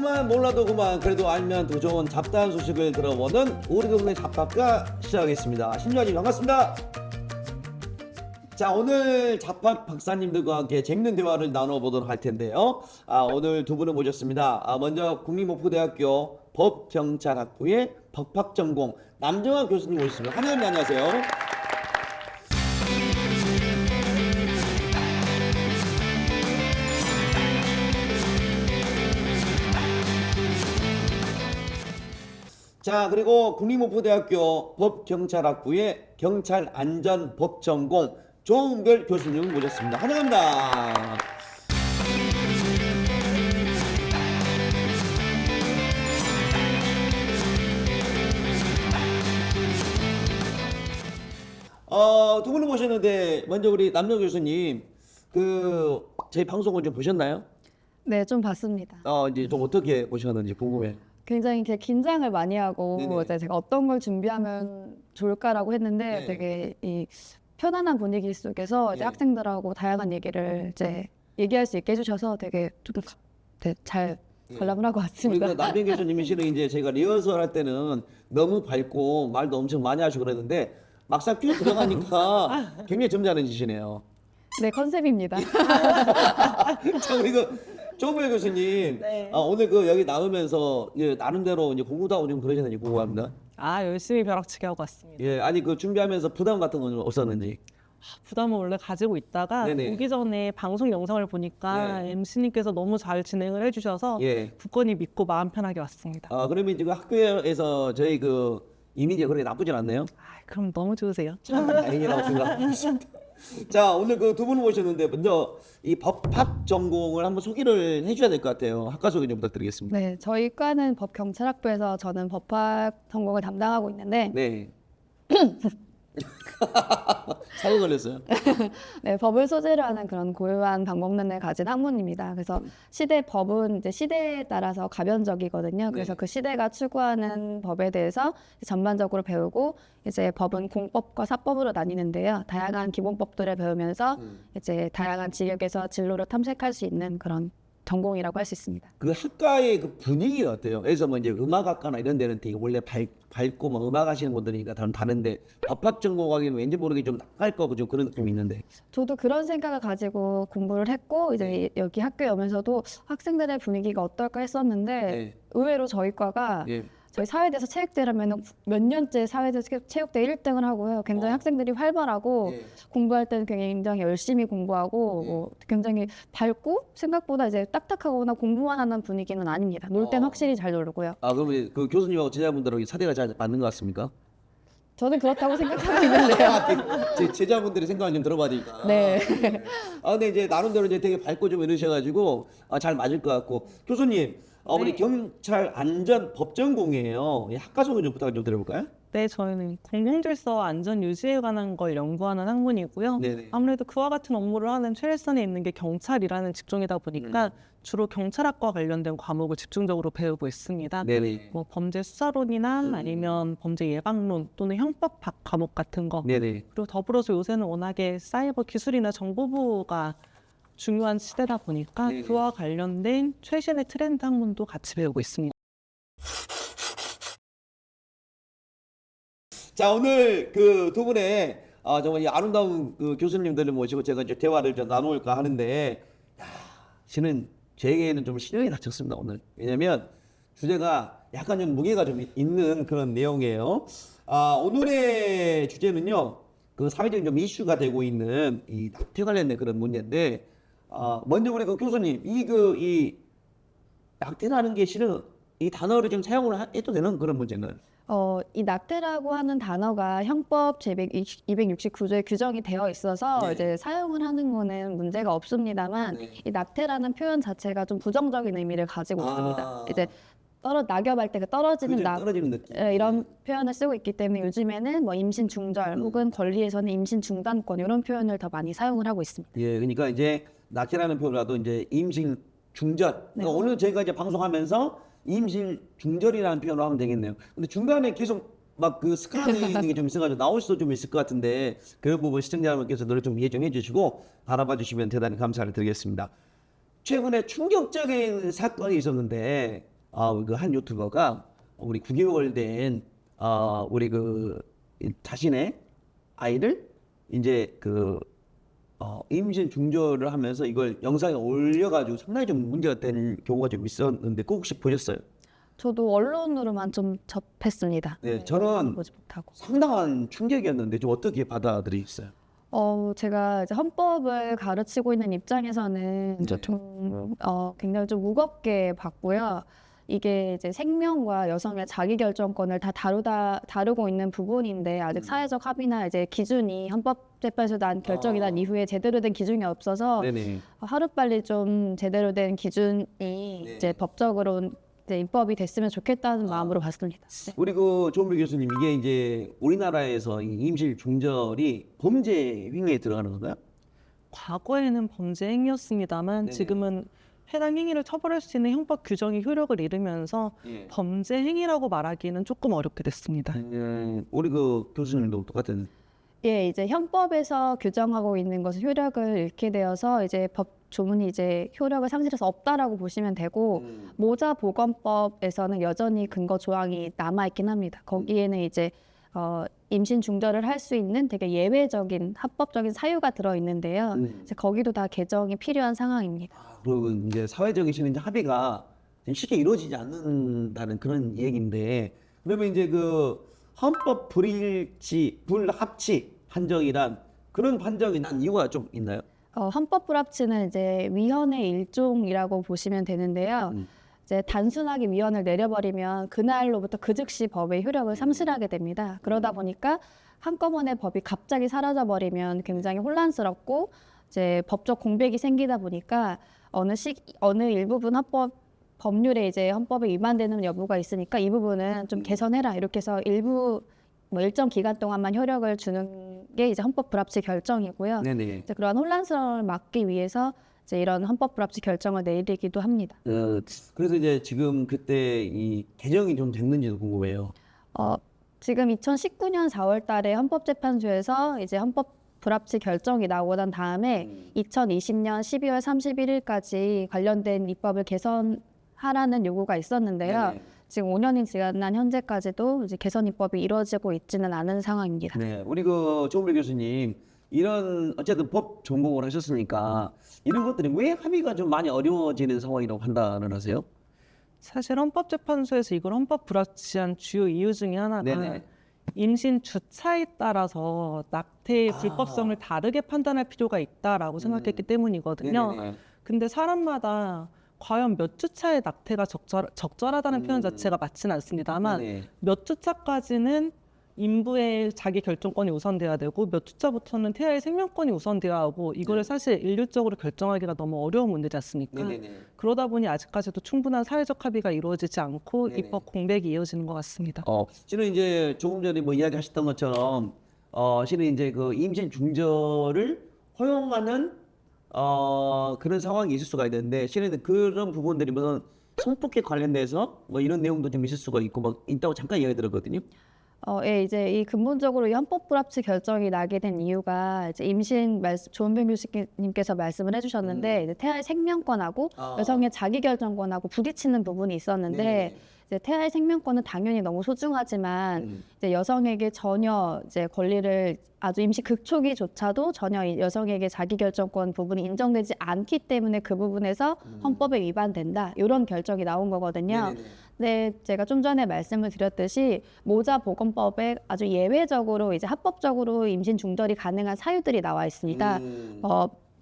알면 몰라도 그만 그래도 알면 더 좋은 잡다한 소식을 들어보는 우리 동네 잡학과 시작하겠습니다. 신유아님 반갑습니다. 자, 오늘 잡학 박사님들과 함께 재밌는 대화를 나눠보도록 할 텐데요. 오늘 두 분을 모셨습니다. 먼저 국립목포대학교 법경찰학부의 법학전공 남정환 교수님 모셨습니다. 환영합니다. 안녕하세요. 자, 그리고 국립목포대학교 법경찰학부의 경찰안전법전공 조은별 교수님 모셨습니다. 환영합니다. 두 분을 모셨는데 먼저 우리 남정 교수님 제 방송을 좀 보셨나요? 네, 좀 봤습니다. 이제 좀 어떻게 보셨는지 궁금해. 굉장히 이렇게 긴장을 많이 하고 네네. 이제 제가 어떤 걸 준비하면 좋을까라고 했는데 네. 되게 이 편안한 분위기 속에서 이제 네. 학생들하고 다양한 얘기를 이제 얘기할 수 있게 해주셔서 되게 좀 잘 관람을 하고 왔습니다. 우리 남정 교수님이 실은 이제 제가 리허설 할 때는 너무 밝고 말도 엄청 많이 하시고 그랬는데 막상 쭉 들어가니까 굉장히 점잖으시네요. 네, 컨셉입니다. 자, 우리 조은별 교수님, 네. 오늘 여기 나오면서 나름대로 이제 공부도 하고 좀 그러셨는지 궁금합니다. 열심히 벼락치기 하고 왔습니다. 예, 아니 준비하면서 부담 같은 건 없었는지. 부담을 원래 가지고 있다가 네네. 오기 전에 방송 영상을 보니까 네. MC님께서 너무 잘 진행을 해주셔서 예. 굳건히 믿고 마음 편하게 왔습니다. 그러면 지금 학교에서 저희 이미지가 그렇게 나쁘진 않네요. 그럼 너무 좋으세요. 참 다행이라고 생각합니다. 자, 오늘 두 분을 모셨는데 먼저 이 법학 전공을 한번 소개를 해줘야 될 것 같아요. 학과 소개 좀 부탁드리겠습니다. 네, 저희 과는 법경찰학부에서 저는 법학 전공을 담당하고 있는데 네. 사고 걸렸어요. 네, 법을 소재로 하는 그런 고유한 방법론을 가진 학문입니다. 그래서 법은 이제 시대에 따라서 가변적이거든요. 그래서 네. 그 시대가 추구하는 법에 대해서 전반적으로 배우고 이제 법은 공법과 사법으로 나뉘는데요. 다양한 기본법들을 배우면서 이제 다양한 지역에서 진로를 탐색할 수 있는 그런 전공이라고 할 수 있습니다. 그 학과의 분위기가 어때요? 그래서 이제 음악학과나 이런 데는 되게 원래 밝고 음악 하시는 분들이니까 다른데 법학 전공하기는 왠지 모르게 좀 나갈 거고 좀 그런 느낌이 있는데. 저도 그런 생각을 가지고 공부를 했고 이제 여기 학교에 오면서도 학생들의 분위기가 어떨까 했었는데 네. 의외로 저희 과가 예. 저희 사회대에서 체육대를 하면 몇 년째 사회대에서 체육대 1등을 하고요. 굉장히 학생들이 활발하고 예. 공부할 때는 굉장히 열심히 공부하고 뭐 굉장히 밝고 생각보다 이제 딱딱하거나 공부만 하는 분위기는 아닙니다. 놀 땐 확실히 잘 놀고요. 그러면 교수님하고 제자분들하고 사대가 잘 맞는 것 같습니까? 저는 그렇다고 생각하고 있는데요. 제 제자분들의 생각을 좀 들어봐야 되니까. 네. 근데 이제 나름대로 이제 되게 밝고 좀 이러셔가지고 잘 맞을 것 같고 교수님, 우리 경찰 안전 법전공이에요. 학과 소개 좀 부탁 좀 드려볼까요? 네, 저희는 공공질서 안전 유지에 관한 걸 연구하는 학문이고요. 네네. 아무래도 그와 같은 업무를 하는 최일선에 있는 게 경찰이라는 직종이다 보니까 주로 경찰학과 관련된 과목을 집중적으로 배우고 있습니다. 네네. 뭐 범죄 수사론이나 아니면 범죄 예방론 또는 형법 과목 같은 거. 네네. 그리고 더불어서 요새는 워낙에 사이버 기술이나 정보부가 중요한 시대다 보니까 네네. 그와 관련된 최신의 트렌드 학문도 같이 배우고 있습니다. 자, 오늘 두 분의 정말 이 아름다운 교수님들을 모시고 제가 이제 대화를 좀 나눠볼까 하는데, 실은 제게는 좀 신경이 다쳤습니다 오늘. 왜냐면 주제가 약간 좀 무게가 좀 있는 그런 내용이에요. 오늘의 주제는요, 사회적인 좀 이슈가 되고 있는 이 낙태 관련된 그런 문제인데, 먼저 우리 교수님, 이 낙태라는 게 실은 이 단어를 좀 사용을 해도 되는 그런 문제는? 이 낙태라고 하는 단어가 형법 제269조에 규정이 되어 있어서 네. 이제 사용을 하는 거는 문제가 없습니다만 네. 이 낙태라는 표현 자체가 좀 부정적인 의미를 가지고 있습니다. 이제 낙엽할 때 떨어지는 그죠? 떨어지는 느낌. 이런 표현을 쓰고 있기 때문에 요즘에는 뭐 임신 중절 혹은 권리에서는 임신 중단권 이런 표현을 더 많이 사용을 하고 있습니다. 예, 그러니까 이제 낙태라는 표현이라도 이제 임신 중절. 그러니까 오늘 저희가 이제 방송하면서 임신 중절이라는 표현을 하면 되겠네요. 근데 중간에 계속 막 스카라는 게 좀 있어가지고 나올 수도 좀 있을 것 같은데 그 부분 시청자분께서 노래 좀 이해 좀 해주시고 바라봐 주시면 대단히 감사를 드리겠습니다. 최근에 충격적인 사건이 있었는데 그 한 유튜버가 우리 9개월 된 우리 자신의 아이를 이제 임신 중절을 하면서 이걸 영상에 올려가지고 상당히 좀 문제가 된 경우가 좀 있었는데 꼭 혹시 보셨어요? 저도 언론으로만 좀 접했습니다. 네, 저는 보지 못하고. 상당한 충격이었는데 좀 어떻게 받아들이셨어요? 제가 이제 헌법을 가르치고 있는 입장에서는 네. 굉장히 좀 무겁게 봤고요. 이게 이제 생명과 여성의 자기결정권을 다 다루고 있는 부분인데 아직 사회적 합의나 이제 기준이 헌법재판소에서 난 결정이 난 이후에 제대로 된 기준이 없어서 네네. 하루빨리 좀 제대로 된 기준이 이제 법적으로 이제 입법이 됐으면 좋겠다는 마음으로 봤습니다. 네. 우리 조은배 교수님 이게 이제 우리나라에서 이 임실 중절이 범죄 행위에 들어가는 건가요? 과거에는 범죄 행위였습니다만 네네. 지금은 해당 행위를 처벌할 수 있는 형법 규정이 효력을 잃으면서 예. 범죄 행위라고 말하기는 조금 어렵게 됐습니다. 우리 교수님도 똑같은. 예, 이제 형법에서 규정하고 있는 것은 효력을 잃게 되어서 이제 법 조문이 이제 효력을 상실해서 없다라고 보시면 되고 모자보건법에서는 여전히 근거 조항이 남아 있긴 합니다. 거기에는 이제 임신 중절을 할 수 있는 되게 예외적인 합법적인 사유가 들어 있는데요. 이제 거기도 다 개정이 필요한 상황입니다. 그리고 이제 사회적인 이제 합의가 쉽게 이루어지지 않는다는 그런 얘기인데 그러면 이제 헌법 불합치 판정이란 그런 판정이 난 이유가 좀 있나요? 헌법 불합치는 이제 위헌의 일종이라고 보시면 되는데요. 이제 단순하게 위헌을 내려버리면 그날로부터 그 즉시 법의 효력을 상실하게 됩니다. 그러다 보니까 한꺼번에 법이 갑자기 사라져버리면 굉장히 혼란스럽고 이제 법적 공백이 생기다 보니까 어느 일부분 법률에 이제 헌법에 위반되는 여부가 있으니까 이 부분은 좀 개선해라 이렇게 해서 일정 기간 동안만 효력을 주는 게 이제 헌법 불합치 결정이고요. 네네. 이제 그러한 혼란스러움을 막기 위해서 이제 이런 헌법 불합치 결정을 내리기도 합니다. 그래서 이제 지금 그때 이 개정이 좀 됐는지도 궁금해요. 지금 2019년 4월 달에 헌법재판소에서 이제 헌법 불합치 결정이 나오고 난 다음에 2020년 12월 31일까지 관련된 입법을 개선하라는 요구가 있었는데요. 네네. 지금 5년이 지난 현재까지도 이제 개선 입법이 이루어지고 있지는 않은 상황입니다. 네, 우리 조은배 교수님 이런 어쨌든 법 전공을 하셨으니까 이런 것들이 왜 합의가 좀 많이 어려워지는 상황이라고 판단을 하세요? 사실 헌법재판소에서 이걸 헌법 불합치한 주요 이유 중에 하나가 네네. 임신 주차에 따라서 낙태의 불법성을 다르게 판단할 필요가 있다라고 생각했기 때문이거든요. 네네네. 근데 사람마다 과연 몇 주차의 낙태가 적절하다는 표현 자체가 맞지는 않습니다만 네네. 몇 주차까지는 인부의 자기 결정권이 우선돼야 되고 몇 주차부터는 태아의 생명권이 우선돼야 하고 이거를 사실 일률적으로 결정하기가 너무 어려운 문제지 않습니까? 네네네. 그러다 보니 아직까지도 충분한 사회적 합의가 이루어지지 않고 네네. 입법 공백이 이어지는 것 같습니다. 실은 이제 조금 전에 이야기하셨던 것처럼 실은 이제 임신 중절을 허용하는 그런 상황이 있을 수가 있는데 실은 그런 부분들이 무슨 성폭행 관련돼서 이런 내용도 좀 있을 수가 있고 있다고 잠깐 이야기 들었거든요. 예, 이제 이 근본적으로 이 헌법 불합치 결정이 나게 된 이유가 이제 조은배 교수님께서 말씀을 해주셨는데 이제 태아의 생명권하고 여성의 자기결정권하고 부딪히는 부분이 있었는데 네네. 이제 태아의 생명권은 당연히 너무 소중하지만 이제 여성에게 전혀 이제 권리를 아주 임시 극초기조차도 전혀 이 여성에게 자기결정권 부분이 인정되지 않기 때문에 그 부분에서 헌법에 위반된다 이런 결정이 나온 거거든요. 네네네. 네, 제가 좀 전에 말씀을 드렸듯이 모자보건법에 아주 예외적으로 이제 합법적으로 임신 중절이 가능한 사유들이 나와 있습니다.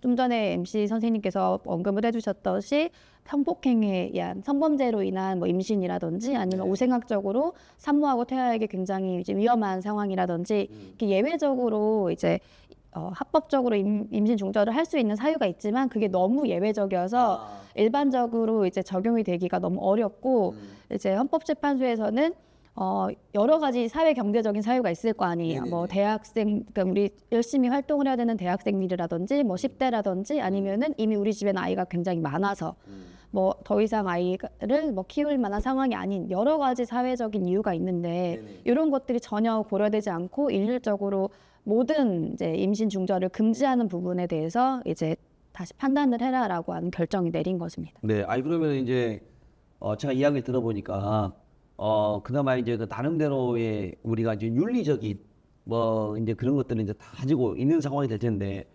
좀 전에 MC 선생님께서 언급을 해주셨듯이 성폭행에 의한 성범죄로 인한 임신이라든지 아니면 우생학적으로 산모하고 태아에게 굉장히 이제 위험한 상황이라든지 이렇게 예외적으로 이제 합법적으로 임신 중절을 할 수 있는 사유가 있지만 그게 너무 예외적이어서 일반적으로 이제 적용이 되기가 너무 어렵고 이제 헌법재판소에서는 여러 가지 사회 경제적인 사유가 있을 거 아니에요. 네네네. 대학생, 그러니까 우리 열심히 활동을 해야 되는 대학생들이라든지 10대라든지 아니면은 이미 우리 집에는 아이가 굉장히 많아서 더 이상 아이를 키울 만한 상황이 아닌 여러 가지 사회적인 이유가 있는데 네네. 이런 것들이 전혀 고려되지 않고 일률적으로 모든 이제 임신 중절을 금지하는 부분에 대해서 이제 다시 판단을 해라라고 하는 결정이 내린 것입니다. 네, 그러면 이제 제가 이야기를 들어보니까 그나마 이제 그 나름대로의 우리가 이제 윤리적인 뭐 이제 그런 것들을 이제 다 가지고 있는 상황이 될 텐데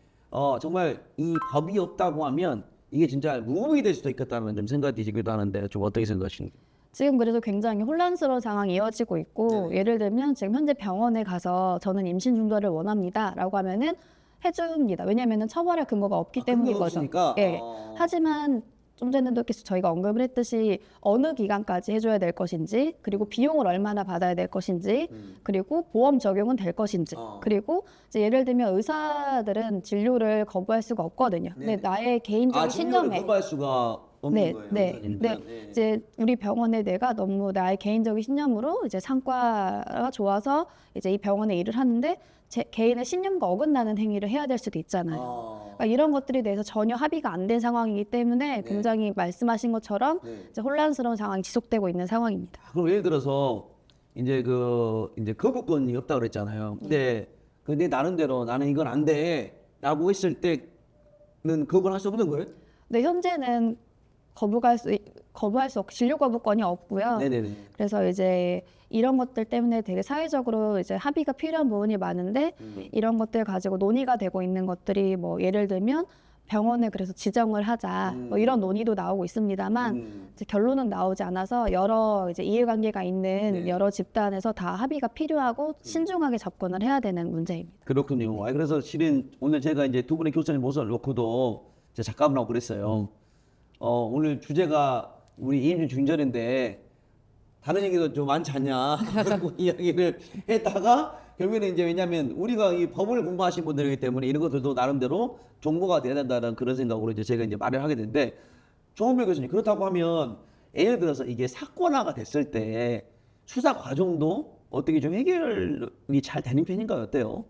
정말 이 법이 없다고 하면 이게 진짜 무법이 될 수도 있겠다는 좀 생각이 들기도 하는데 좀 어떻게 생각하시는지? 지금 그래서 굉장히 혼란스러운 상황이 이어지고 있고 예를 들면 지금 현재 병원에 가서 저는 임신 중절을 원합니다라고 하면은 해줍니다. 왜냐하면은 처벌할 근거가 없기 때문인 거죠. 없으니까. 예. 하지만 좀 전에도 계속 저희가 언급을 했듯이 어느 기간까지 해줘야 될 것인지, 그리고 비용을 얼마나 받아야 될 것인지, 그리고 보험 적용은 될 것인지, 그리고 이제 예를 들면 의사들은 진료를 거부할 수가 없거든요. 근데 나의 개인적인 진료를 신념에 거부할 수가 없는 네, 거예요. 네, 의사님들은. 네. 이제 우리 병원에 내가 너무 나의 개인적인 신념으로 이제 상과가 좋아서 이제 이 병원에 일을 하는데 제 개인의 신념과 어긋나는 행위를 해야 될 수도 있잖아요. 그러니까 이런 것들에 대해서 전혀 합의가 안 된 상황이기 때문에 굉장히 말씀하신 것처럼 이제 혼란스러운 상황이 지속되고 있는 상황입니다. 그럼 예를 들어서 이제 이제 거부권이 없다 그랬잖아요. 근데 나름대로 나는 이건 안 돼라고 했을 때는 거부할 수 없는 거예요? 근데 현재는 거부할 수 없고 진료 거부권이 없고요. 네네네. 그래서 이제 이런 것들 때문에 되게 사회적으로 이제 합의가 필요한 부분이 많은데 이런 것들 가지고 논의가 되고 있는 것들이 뭐 예를 들면 병원에 그래서 지정을 하자 뭐 이런 논의도 나오고 있습니다만 이제 결론은 나오지 않아서 여러 이제 이해관계가 있는 여러 집단에서 다 합의가 필요하고 신중하게 접근을 해야 되는 문제입니다. 그렇군요. 그래서 실은 오늘 제가 이제 두 분의 교수님 모습을 놓고도 제가 작가분하고 그랬어요. 오늘 주제가 우리 임신 중절인데 다른 얘기도 좀 많지 않냐 그런 이야기를 했다가 결국에는 이제 왜냐하면 우리가 이 법을 공부하신 분들이기 때문에 이런 것들도 나름대로 정보가 돼야 된다는 그런 생각으로 이제 제가 이제 말을 하게 되는데 조은별 교수님 그렇다고 하면 예를 들어서 이게 사건화가 됐을 때 수사 과정도 어떻게 좀 해결이 잘 되는 편인가요? 어때요?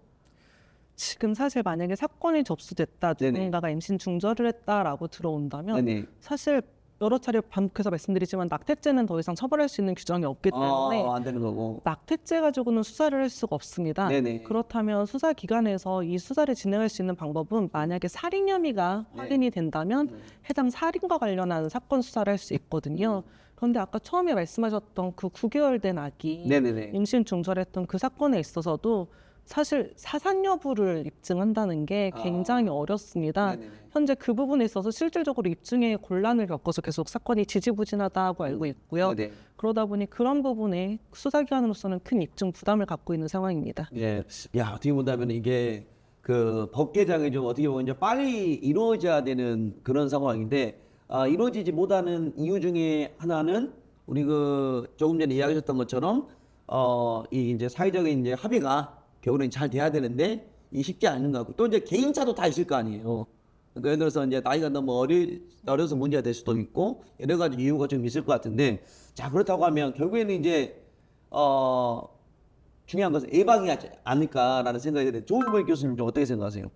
지금 사실 만약에 사건이 접수됐다, 네네. 누군가가 임신 중절을 했다라고 들어온다면 네네. 사실 여러 차례 반복해서 말씀드리지만 낙태죄는 더 이상 처벌할 수 있는 규정이 없기 때문에 안 되는 거고. 낙태죄 가지고는 수사를 할 수가 없습니다. 네네. 그렇다면 수사기관에서 이 수사를 진행할 수 있는 방법은 만약에 살인 혐의가 확인이 된다면 해당 살인과 관련한 사건 수사를 할 수 있거든요. 그런데 아까 처음에 말씀하셨던 그 9개월 된 아기 네네네. 임신 중절했던 그 사건에 있어서도 사실 사산 여부를 입증한다는 게 굉장히 어렵습니다. 네네네. 현재 그 부분에 있어서 실질적으로 입증에 곤란을 겪어서 계속 사건이 지지부진하다고 알고 있고요. 네네. 그러다 보니 그런 부분에 수사기관으로서는 큰 입증 부담을 갖고 있는 상황입니다. 예, 야 어떻게 본다면 이게 그 법 개정이 좀 어떻게 보면 이제 빨리 이루어져야 되는 그런 상황인데 이루어지지 못하는 이유 중에 하나는 우리 그 조금 전에 이야기하셨던 것처럼 이 이제 사회적인 이제 합의가 겨울엔 잘 돼야 되는데 이 쉽지 않은 것 같고 또 이제 개인차도 다 있을 거 아니에요. 그러니까 예를 들어서 이제 나이가 너무 어려서 문제가 될 수도 있고 여러 가지 이유가 좀 있을 것 같은데 자 그렇다고 하면 결국에는 이제 중요한 것은 예방이지 않을까라는 생각이 드는데 조은별 교수님 좀 어떻게 생각하세요?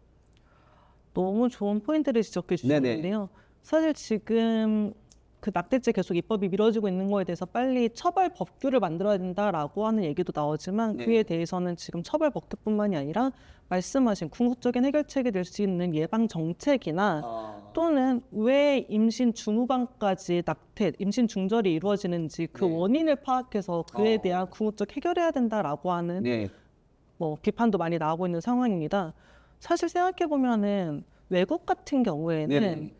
너무 좋은 포인트를 지적해 주셨는데요. 사실 지금 그 낙태죄 계속 입법이 미뤄지고 있는 거에 대해서 빨리 처벌 법규를 만들어야 된다라고 하는 얘기도 나오지만 네. 그에 대해서는 지금 처벌 법규뿐만이 아니라 말씀하신 궁극적인 해결책이 될 수 있는 예방 정책이나 또는 왜 임신 중후반까지 임신 중절이 이루어지는지 그 네. 원인을 파악해서 그에 대한 궁극적 해결해야 된다라고 하는 네. 뭐 비판도 많이 나오고 있는 상황입니다. 사실 생각해 보면은 외국 같은 경우에는 네네.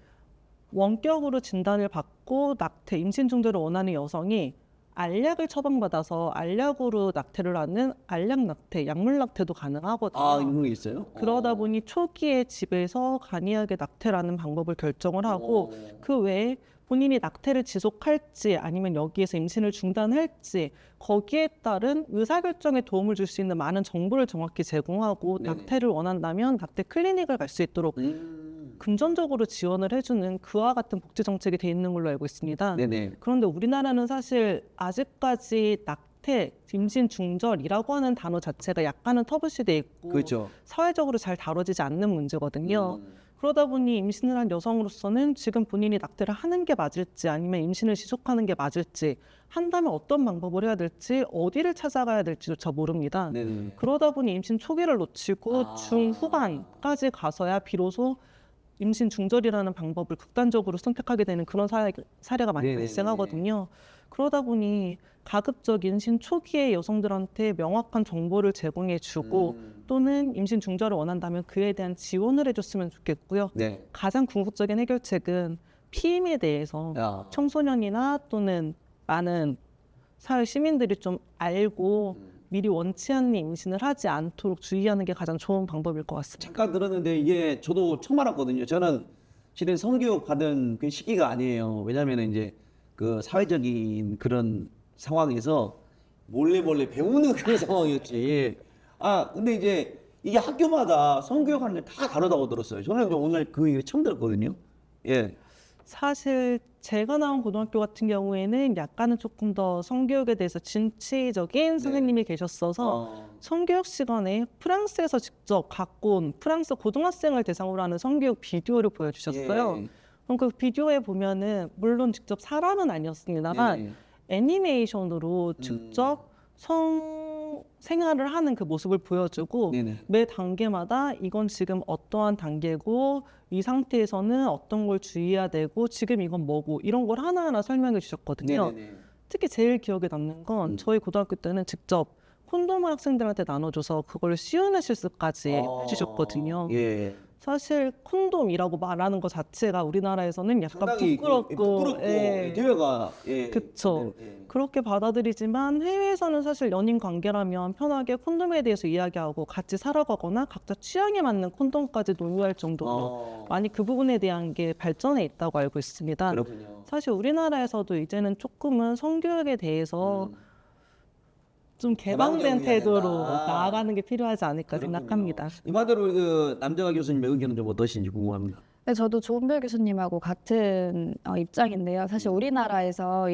원격으로 진단을 받고 임신 중절을 원하는 여성이 알약을 처방받아서 알약으로 낙태를 하는 알약 낙태, 약물 낙태도 가능하거든요. 이런 게 있어요? 그러다 보니 초기에 집에서 간이하게 낙태를 하는 방법을 결정을 하고 그 외에 본인이 낙태를 지속할지 아니면 여기에서 임신을 중단할지 거기에 따른 의사결정에 도움을 줄 수 있는 많은 정보를 정확히 제공하고 네네. 낙태를 원한다면 낙태 클리닉을 갈 수 있도록 금전적으로 지원을 해주는 그와 같은 복지 정책이 돼 있는 걸로 알고 있습니다. 네네. 그런데 우리나라는 사실 아직까지 낙태, 임신 중절이라고 하는 단어 자체가 약간은 터부시돼 있고 그렇죠. 사회적으로 잘 다뤄지지 않는 문제거든요. 그러다 보니 임신을 한 여성으로서는 지금 본인이 낙태를 하는 게 맞을지 아니면 임신을 지속하는 게 맞을지 한다면 어떤 방법을 해야 될지 어디를 찾아가야 될지조차 모릅니다. 네네. 그러다 보니 임신 초기를 놓치고 중후반까지 가서야 비로소 임신 중절이라는 방법을 극단적으로 선택하게 되는 그런 사례가 많이 네네네. 발생하거든요. 그러다 보니 가급적 임신 초기에 여성들한테 명확한 정보를 제공해주고 또는 임신 중절을 원한다면 그에 대한 지원을 해줬으면 좋겠고요. 네. 가장 궁극적인 해결책은 피임에 대해서 야. 청소년이나 또는 많은 사회 시민들이 좀 알고 미리 원치 않는 임신을 하지 않도록 주의하는 게 가장 좋은 방법일 것 같습니다. 잠깐 들었는데 이게 저도 처음 알았거든요. 저는 실은 성교육 받은 그 시기가 아니에요. 왜냐하면 이제 그 사회적인 그런 상황에서 몰래 배우는 그런 상황이었지. 아 근데 이제 이게 학교마다 성교육하는 게 다 다르다고 들었어요. 저는 오늘 그 얘기 처음 들었거든요. 예. 사실 제가 나온 고등학교 같은 경우에는 약간은 조금 더 성교육에 대해서 진취적인 선생님이 계셨어서 성교육 시간에 프랑스에서 직접 갖고 온 프랑스 고등학생을 대상으로 하는 성교육 비디오를 보여주셨어요. 예. 그럼 그 비디오에 보면은 물론 직접 사람은 아니었습니다만 예. 애니메이션으로 직접 생활을 하는 그 모습을 보여주고 네네. 매 단계마다 이건 지금 어떠한 단계고 이 상태에서는 어떤 걸 주의해야 되고 지금 이건 뭐고 이런 걸 하나하나 설명해 주셨거든요. 네네네. 특히 제일 기억에 남는 건 저희 고등학교 때는 직접 콘돔을 학생들한테 나눠줘서 그걸 시연의 실습까지 해주셨거든요. 예. 사실 콘돔이라고 말하는 것 자체가 우리나라에서는 약간 상당히 부끄럽고 예. 대회가 예. 그쵸. 예. 그렇게 받아들이지만 해외에서는 사실 연인 관계라면 편하게 콘돔에 대해서 이야기하고 같이 살아가거나 각자 취향에 맞는 콘돔까지 논의할 정도로 많이 그 부분에 대한 게 발전해 있다고 알고 있습니다. 그렇군요. 사실 우리나라에서도 이제는 조금은 성교육에 대해서 좀 개방된 개방적이어야 태도로 된다. 나아가는 게 필요하지 않을까 그렇군요. 생각합니다. 이마대로 그 남정아 교수님의 의견은 좀 어떠신지 궁금합니다. 네, 저도 조은별 교수님하고 같은 입장인데요. 사실 우리나라에서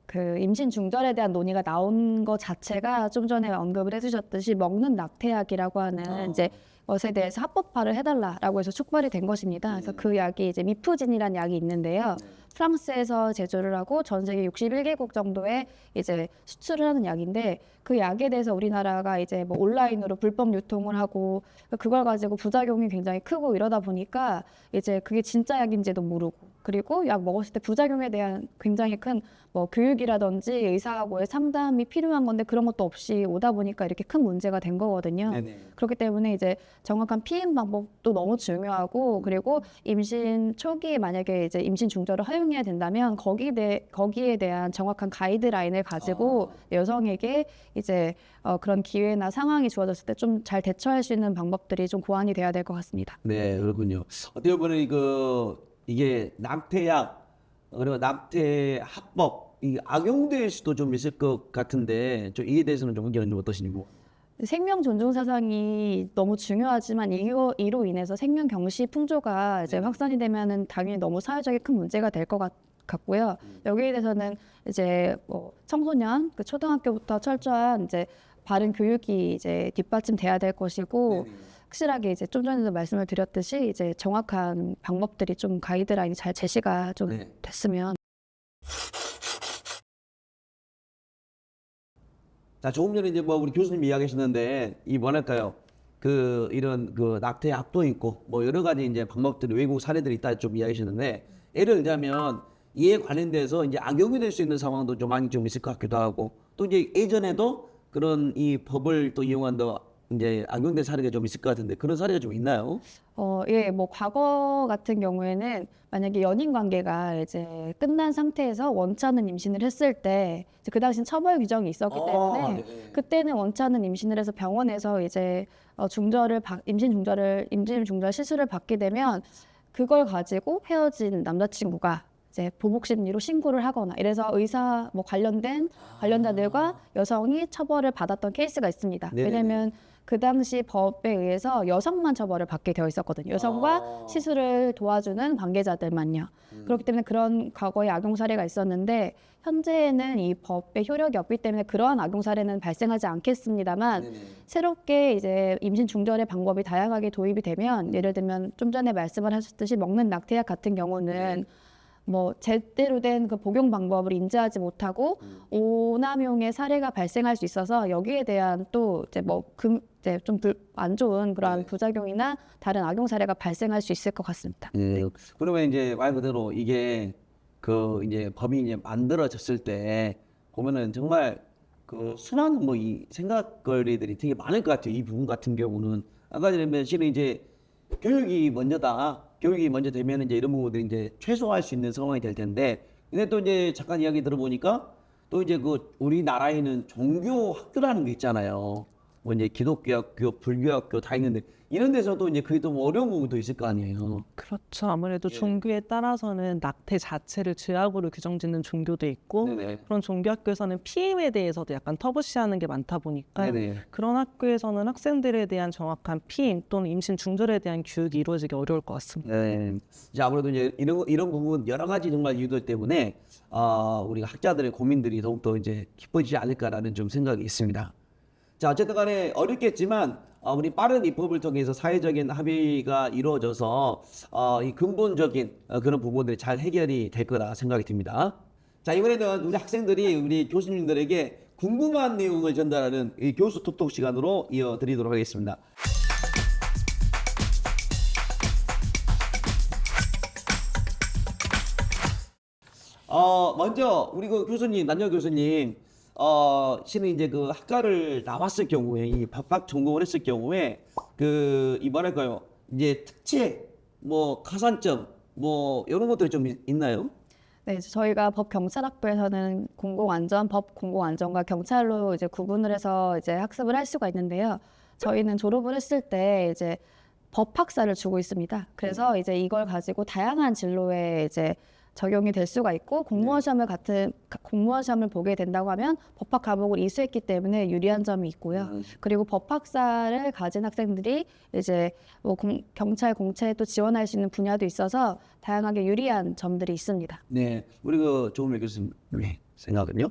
그 임신 중절에 대한 논의가 나온 것 자체가 좀 전에 언급을 해주셨듯이 먹는 낙태약이라고 하는 이제 것에 대해서 합법화를 해달라라고 해서 촉발이 된 것입니다. 그래서 그 약이 이제 미프진이라는 약이 있는데요. 프랑스에서 제조를 하고 전 세계 61개국 정도에 이제 수출을 하는 약인데 그 약에 대해서 우리나라가 이제 뭐 온라인으로 불법 유통을 하고 그걸 가지고 부작용이 굉장히 크고 이러다 보니까 이제 그게 진짜 약인지도 모르고 그리고 약 먹었을 때 부작용에 대한 굉장히 큰 뭐 교육이라든지 의사하고의 상담이 필요한 건데 그런 것도 없이 오다 보니까 이렇게 큰 문제가 된 거거든요. 네네. 그렇기 때문에 이제 정확한 피임 방법도 너무 중요하고 그리고 임신 초기에 만약에 이제 임신 중절을 허용해야 된다면 거기에 대한 정확한 가이드라인을 가지고 여성에게 이제 그런 기회나 상황이 주어졌을 때 좀 잘 대처할 수 있는 방법들이 좀 고안이 돼야 될 것 같습니다. 네, 그렇군요. 어떻게 보면 이게 낙태약 그리고 낙태 합법 이 악용될 수도 좀 있을 것 같은데 좀 이에 대해서는 좀 의견은 좀 어떠신지? 생명 존중 사상이 너무 중요하지만 이로 인해서 생명 경시 풍조가 이제 확산이 되면은 당연히 너무 사회적인 큰 문제가 될 것 같고요. 여기에 대해서는 이제 뭐 청소년 그 초등학교부터 철저한 이제 바른 교육이 이제 뒷받침돼야 될 것이고 확실하게 이제 좀 전에도 말씀을 드렸듯이 이제 정확한 방법들이 좀 가이드라인이 잘 제시가 좀 됐으면. 자, 조금 전에 이제 뭐 우리 교수님 이야기하셨는데 이 뭐랄까요? 이런 낙태약도 있고 뭐 여러 가지 이제 방법들이 외국 사례들이 있다 좀 이야기하셨는데 예를 들자면 이에 관련돼서 이제 악용이 될 수 있는 상황도 좀 많이 좀 있을 것 같기도 하고 또 이제 예전에도 그런 이 법을 또 이용한다 이제 악용된 사례가 좀 있을 것 같은데 그런 사례가 좀 있나요? 예, 뭐 과거 같은 경우에는 만약에 연인 관계가 이제 끝난 상태에서 원치 않는 임신을 했을 때 이제 그 당시엔 처벌 규정이 있었기 때문에 그때는 원치 않는 임신을 해서 병원에서 이제 임신 중절 시술을 받게 되면 그걸 가지고 헤어진 남자친구가 이제 보복 심리로 신고를 하거나 이래서 의사 뭐 관련자들과 여성이 처벌을 받았던 케이스가 있습니다. 네네네. 왜냐하면 그 당시 법에 의해서 여성만 처벌을 받게 되어 있었거든요. 여성과 시술을 도와주는 관계자들만요. 그렇기 때문에 그런 과거의 악용 사례가 있었는데 현재는 이 법의 효력이 없기 때문에 그러한 악용 사례는 발생하지 않겠습니다만 새롭게 이제 임신 중절의 방법이 다양하게 도입이 되면 예를 들면 좀 전에 말씀을 하셨듯이 먹는 낙태약 같은 경우는 뭐 제대로 된 그 복용 방법을 인지하지 못하고 오남용의 사례가 발생할 수 있어서 여기에 대한 또 이제 뭐 이제 좀 안 좋은 그러한 네. 부작용이나 다른 악용 사례가 발생할 수 있을 것 같습니다. 그러면 이제 말 그대로 이게 그 이제 법이 이제 만들어졌을 때 보면은 정말 그 수많은 뭐 이 생각거리들이 되게 많을 것 같아요. 이 부분 같은 경우는 아까 전에 실은 이제 교육이 먼저다. 교육이 먼저 되면 이제 이런 부분들이 이제 최소화할 수 있는 상황이 될 텐데, 근데 또 이제 잠깐 이야기 들어보니까 또 이제 그 우리나라에는 종교 학교라는 게 있잖아요. 뭐 이제 기독교 학교, 불교 학교 다 있는데 이런 데서도 이제 그게 좀 어려운 부분도 있을 거 아니에요. 그렇죠. 아무래도 예. 종교에 따라서는 낙태 자체를 죄악으로 규정짓는 종교도 있고 네네. 그런 종교 학교에서는 피임에 대해서도 약간 터부시하는 게 많다 보니까 네네. 그런 학교에서는 학생들에 대한 정확한 피임 또는 임신 중절에 대한 교육이 이루어지기 어려울 것 같습니다. 네. 이제 아무래도 이제 이런 부분 여러 가지 정말 이유들 때문에 우리가 학자들의 고민들이 더욱더 이제 깊어지지 않을까라는 좀 생각이 있습니다. 자, 어쨌든 간에 어렵겠지만 우리 빠른 입법을 통해서 사회적인 합의가 이루어져서 이 근본적인 그런 부분들이 잘 해결이 될 거라 생각이 듭니다. 자, 이번에는 우리 학생들이 우리 교수님들에게 궁금한 내용을 전달하는 이 교수 톡톡 시간으로 이어드리도록 하겠습니다. 먼저 우리 그 교수님, 남녀 교수님, 실은 이제 그 학과를 나왔을 경우에 이 법학 전공을 했을 경우에 그 이 뭐랄까요, 이제 특채, 뭐 가산점, 뭐 이런 것들이 좀 있나요? 네, 저희가 법경찰학부에서는 공공안전, 법공공안전과 경찰로 이제 구분을 해서 이제 학습을 할 수가 있는데요. 저희는 졸업을 했을 때 이제 법학사를 주고 있습니다. 그래서 이제 이걸 가지고 다양한 진로에 이제 적용이 될 수가 있고 공무원 시험을 보게 된다고 하면 법학 과목을 이수했기 때문에 유리한 점이 있고요. 그리고 법학사를 가진 학생들이 이제 뭐 경찰 공채에 또 지원할 수 있는 분야도 있어서 다양하게 유리한 점들이 있습니다. 네, 우리 그 조은미 교수님 생각은요?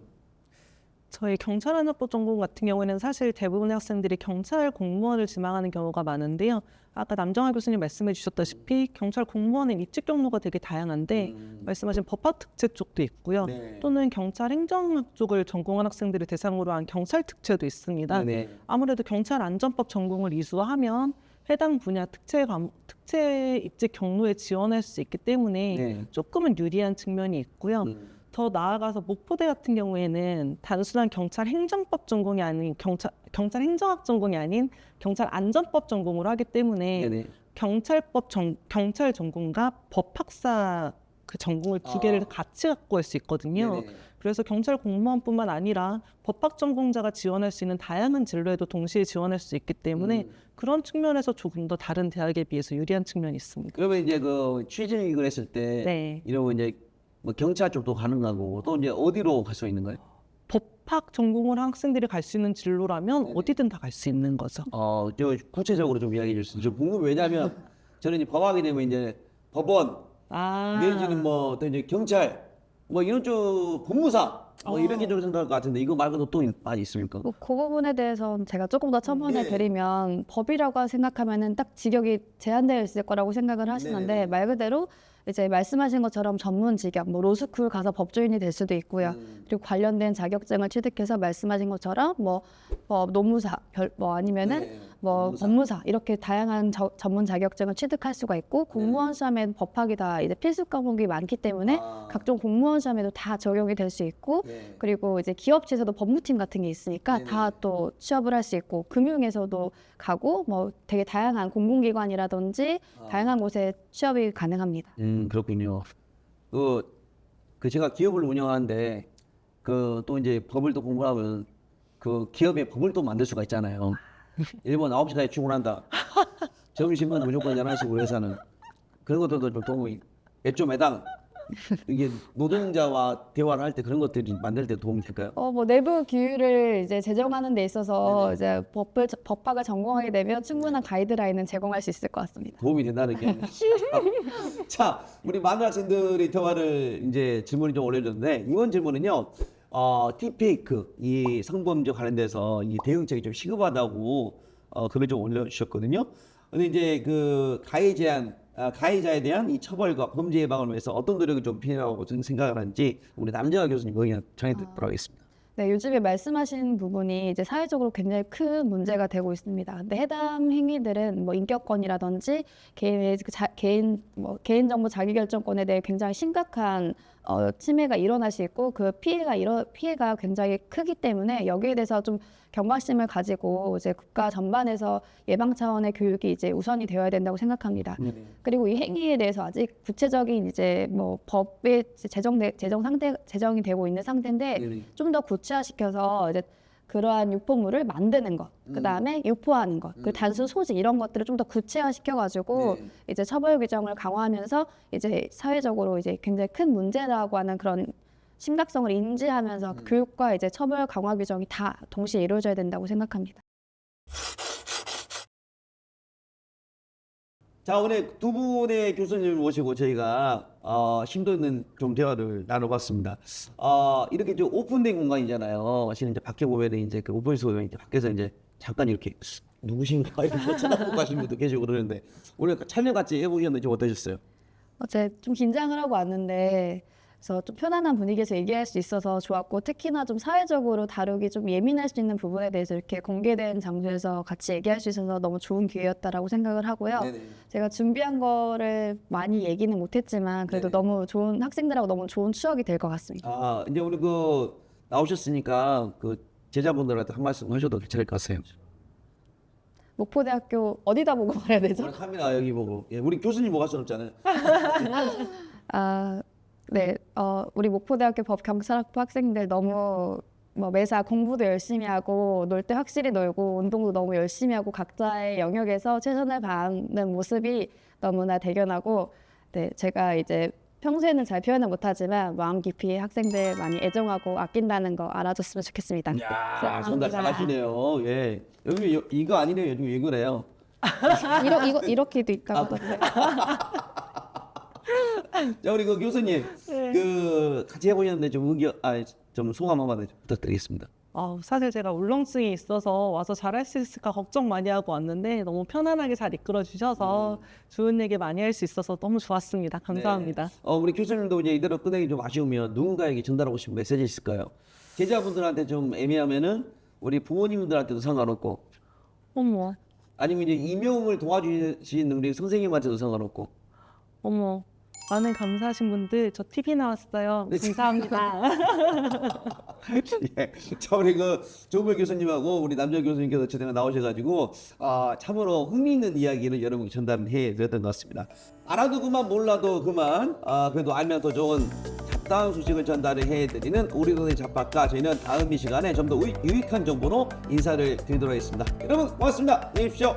저희 경찰안전법 전공 같은 경우에는 사실 대부분의 학생들이 경찰 공무원을 지망하는 경우가 많은데요. 아까 남정아 교수님 말씀해 주셨다시피 경찰 공무원은 입직 경로가 되게 다양한데 말씀하신 법학 특채 쪽도 있고요. 네. 또는 경찰 행정학 쪽을 전공한 학생들을 대상으로 한 경찰 특채도 있습니다. 네. 아무래도 경찰 안전법 전공을 이수하면 해당 분야 특채 입직 경로에 지원할 수 있기 때문에 네. 조금은 유리한 측면이 있고요. 더 나아가서 목포대 같은 경우에는 단순한 경찰 행정법 전공이 아닌 경찰 행정학 전공이 아닌 경찰 안전법 전공으로 하기 때문에 네네. 경찰 전공과 법학사 그 전공을 두 개를 같이 갖고 할 수 있거든요. 네네. 그래서 경찰 공무원뿐만 아니라 법학 전공자가 지원할 수 있는 다양한 진로에도 동시에 지원할 수 있기 때문에 그런 측면에서 조금 더 다른 대학에 비해서 유리한 측면이 있습니다. 그러면 이제 그 취직을 했을 때 네. 이런 거 이제 뭐 경찰 쪽도 가능하고 또 이제 어디로 갈 수 있는 거예요? 법학 전공을 한 학생들이 갈 수 있는 진로라면 어디든 다 갈 수 있는 거죠. 저 구체적으로 좀 이야기해 주세요. 저 궁금 왜냐하면 저는 이제 법학이 되면 이제 법원 내지는 뭐 또 이제 경찰 뭐 이런 쪽 법무사 뭐 이런 게 좀 생각할 것 같은데 이거 말고도 또 많이 있습니까? 뭐 그 부분에 대해서는 제가 조금 더 첨언을 네. 드리면 법이라고 생각하면은 딱 직역이 제한되어 있을 거라고 생각을 하시는데 네네네. 말 그대로 이제 말씀하신 것처럼 전문 직역, 뭐 로스쿨 가서 법조인이 될 수도 있고요. 그리고 관련된 자격증을 취득해서 말씀하신 것처럼 뭐 노무사, 뭐 아니면은 네, 뭐 법무사 이렇게 다양한 전문 자격증을 취득할 수가 있고 공무원 시험에 법학이 다 이제 필수 과목이 많기 때문에 각종 공무원 시험에도 다 적용이 될 수 있고 네. 그리고 이제 기업체에서도 법무팀 같은 게 있으니까 네네. 다 또 취업을 할 수 있고 금융에서도 가고 뭐 되게 다양한 공공기관이라든지 다양한 곳에 취업이 가능합니다. 그렇군요. 그 제가 기업을 운영하는데 그 또 이제 법을 또 공부하면 그 기업의 법을 또 만들 수가 있잖아요. 일본 9시까지 출근한다. 점심은 무조건 11시고 회사는 그런 것들도 좀 도움이 몇조 매당 이게 노동자와 대화를 할 때 그런 것들이 만들 때 도움이 될까요? 뭐 내부 규율을 이제 제정하는 데 있어서 네네. 이제 법학을 전공하게 되면 충분한 가이드라인은 제공할 수 있을 것 같습니다. 도움이 된다는 게. 자, 우리 많은 학생들이 대화를 이제 질문이 좀 올려졌는데 이번 질문은요. 딥페이크 이 성범죄 관련돼서 이 대응책이 좀 시급하다고 글을 좀 올려주셨거든요. 근데 이제 그 가해자에 대한 이 처벌과 범죄 예방을 위해서 어떤 노력이 좀 필요하고 저는 생각을 하는지 우리 남정아 교수님 의견 전해 듣도록 하겠습니다. 네, 요즘에 말씀하신 부분이 이제 사회적으로 굉장히 큰 문제가 되고 있습니다. 근데 해당 행위들은 뭐 인격권이라든지 개인의 개인정보 자기결정권에 대해 굉장히 심각한 침해가 일어날 수 있고 그 피해가 굉장히 크기 때문에 여기에 대해서 좀 경각심을 가지고 이제 국가 전반에서 예방 차원의 교육이 이제 우선이 되어야 된다고 생각합니다. 그리고 이 행위에 대해서 아직 구체적인 이제 뭐 법에 제정이 되고 있는 상태인데 좀 더 구체화시켜서 이제 그러한 유포물을 만드는 것, 그 다음에 유포하는 것, 그 단순 소지 이런 것들을 좀 더 구체화시켜가지고 이제 처벌 규정을 강화하면서 이제 사회적으로 이제 굉장히 큰 문제라고 하는 그런 심각성을 인지하면서 교육과 이제 처벌 강화 규정이 다 동시에 이루어져야 된다고 생각합니다. 자, 오늘 두 분의 교수님을 모시고 저희가 심도 있는 좀 대화를 나눠봤습니다. 이렇게 좀 오픈된 공간이잖아요. 실은 이제 밖에 보면 이제 그 오픈스 보면 이제 밖에서 이제 잠깐 이렇게 누구신가 이렇게 쳐다보고 가시는 분도 계시고 그러는데 오늘 촬영 같이 해보셨는데 좀 어떠셨어요? 어제 좀 긴장을 하고 왔는데 그래서 좀 편안한 분위기에서 얘기할 수 있어서 좋았고 특히나 좀 사회적으로 다루기 좀 예민할 수 있는 부분에 대해서 이렇게 공개된 장소에서 같이 얘기할 수 있어서 너무 좋은 기회였다라고 생각을 하고요. 네네. 제가 준비한 거를 많이 얘기는 못했지만 그래도 네네. 너무 좋은 학생들하고 너무 좋은 추억이 될 것 같습니다. 이제 우리 그 나오셨으니까 그 제자분들한테 한 말씀 하셔도 괜찮을 것 같아요. 목포대학교 어디다 보고 말해야 되죠? 오늘 카메라 여기 보고 우리 교수님 뭐갈 수는 없잖아요. 네, 우리 목포대학교 법경찰학부 학생들 너무 뭐 매사 공부도 열심히 하고 놀 때 확실히 놀고 운동도 너무 열심히 하고 각자의 영역에서 최선을 다하는 모습이 너무나 대견하고 네, 제가 이제 평소에는 잘 표현을 못하지만 마음 깊이 학생들 많이 애정하고 아낀다는 거 알아줬으면 좋겠습니다. 야, 전달 잘하시네요. 예, 여기 이거 아니네요. 요즘 왜 그래요? 이렇게도 있다던데. 자, 우리 그 교수님, 네. 그 같이 해보셨는데 좀 소감 한마디 부탁드리겠습니다. 사실 제가 울렁증이 있어서 와서 잘할 수 있을까 걱정 많이 하고 왔는데 너무 편안하게 잘 이끌어 주셔서 좋은 얘기 많이 할 수 있어서 너무 좋았습니다. 감사합니다. 네. 우리 교수님도 이제 이대로 끝내기 좀 아쉬우면 누군가에게 전달하고 싶은 메시지 있을까요? 제자분들한테 좀 애매하면은 우리 부모님들한테도 상관없고 어머, 아니면 이제 임용을 도와주시는 우리 선생님한테도 상관없고 어머, 많은 감사하신 분들 저 TV 나왔어요. 네. 감사합니다. 예. 자, 우리 그 조별 교수님하고 우리 남자 교수님께서 저녁에 나오셔가지고 참으로 흥미있는 이야기를 여러분께 전달해 드렸던 것 같습니다. 알아도 그만 몰라도 그만 그래도 알면 더 좋은 잡다한 소식을 전달해 드리는 우리 동네 잡학과 저희는 다음 이 시간에 좀 더 유익한 정보로 인사를 드리도록 하겠습니다. 여러분 고맙습니다. 안녕히 계십시오.